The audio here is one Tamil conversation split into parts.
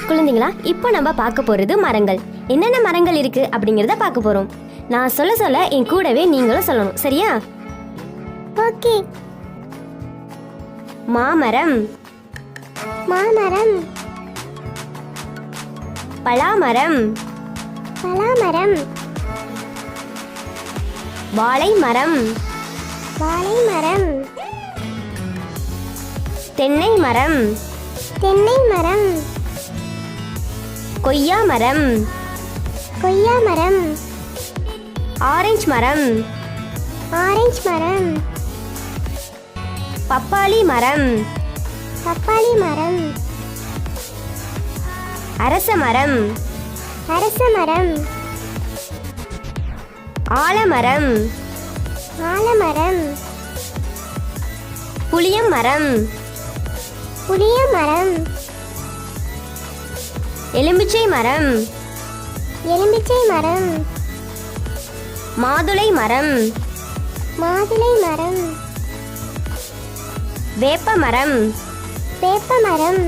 குழந்தைங்களா, இப்போ நம்ம பார்க்க போறது மரங்கள். என்னென்ன மரங்கள் இருக்கு அப்படிங்கறத பார்க்க போறோம். நான் சொல்ல சொல்ல என் கூடவே நீங்களும் சொல்லணும், சரியா? ஓகே. மாமரம், மாமரம், பலாமரம், பலாமரம், வாழை மரம், வாழை மரம், தென்னை மரம், தென்னை மரம், கொய்யா மரம், கொய்யா மரம், ஆரஞ்சு மரம், ஆரஞ்சு மரம், பப்பாளி மரம், பப்பாளி மரம், அரச மரம், அரச மரம், ஆலமரம், ஆலமரம், புளியம் மரம், புளிய மரம், எலுமிச்சை மரம், எலுமிச்சை மரம், மாதுளை மரம், மாதுளை மரம், வேப்ப மரம், வேப்ப மரம்,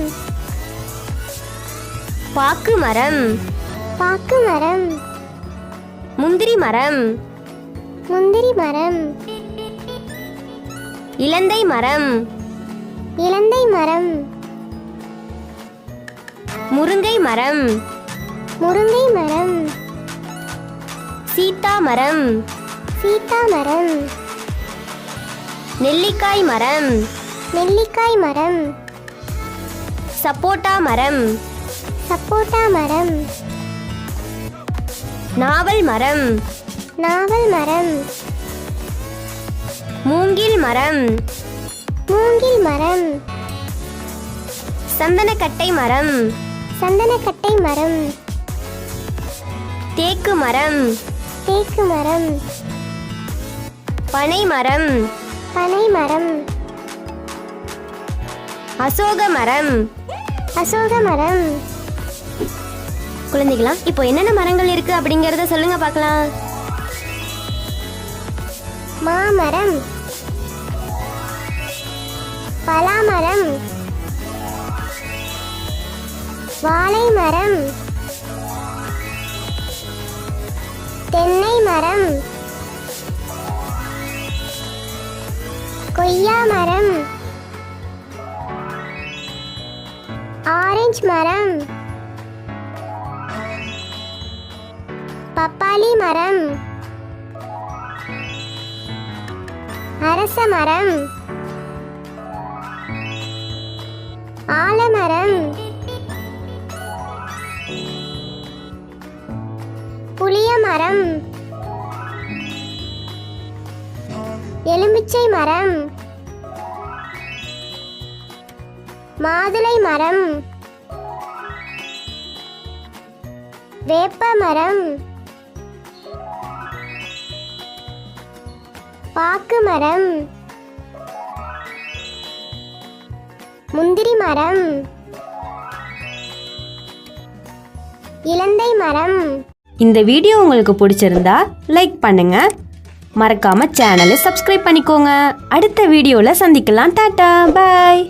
பாக்கு மரம், பாக்கு மரம், முந்திரி மரம், முந்திரி மரம், இலந்தை மரம், இலந்தை மரம், முருங்கை மரம், முருங்கை மரம், சீத்தா மரம், சீத்தா மரம், நெல்லிக்காய் மரம், நெல்லிக்காய் மரம், சப்போட்டா மரம், சப்போட்டா மரம், நாவல் மரம், நாவல் மரம், மூங்கில் மரம், மூங்கில் மரம், சந்தனக்கட்டை மரம், சந்தனக்கட்டை மரம், தேக்கு மரம், தேக்கு மரம், பனை மரம், பனை மரம், அசோக மரம். அசோக மரம். குழந்தைகளா, இப்போ என்னென்ன மரங்கள் இருக்கு அப்படிங்கறத சொல்லுங்க பார்க்கலாம். மாமரம், பலாமரம், வாழை மரம், தென்னை மரம், கொய்யா மரம், ஆரஞ்சு மரம், பப்பாளி மரம், அரச மரம், ஆலமரம், புளிய மரம், எலுமிச்சை மரம், மாதுளை மரம், வேப்ப மரம், பாக்கு மரம், முந்திரி மரம், இலந்தை மரம். இந்த வீடியோ உங்களுக்கு பிடிச்சிருந்தா லைக் பண்ணுங்க, மறக்காம சேனலை சப்ஸ்கிரைப் பண்ணிக்கோங்க. அடுத்த வீடியோல சந்திக்கலாம். டாடா, பாய்.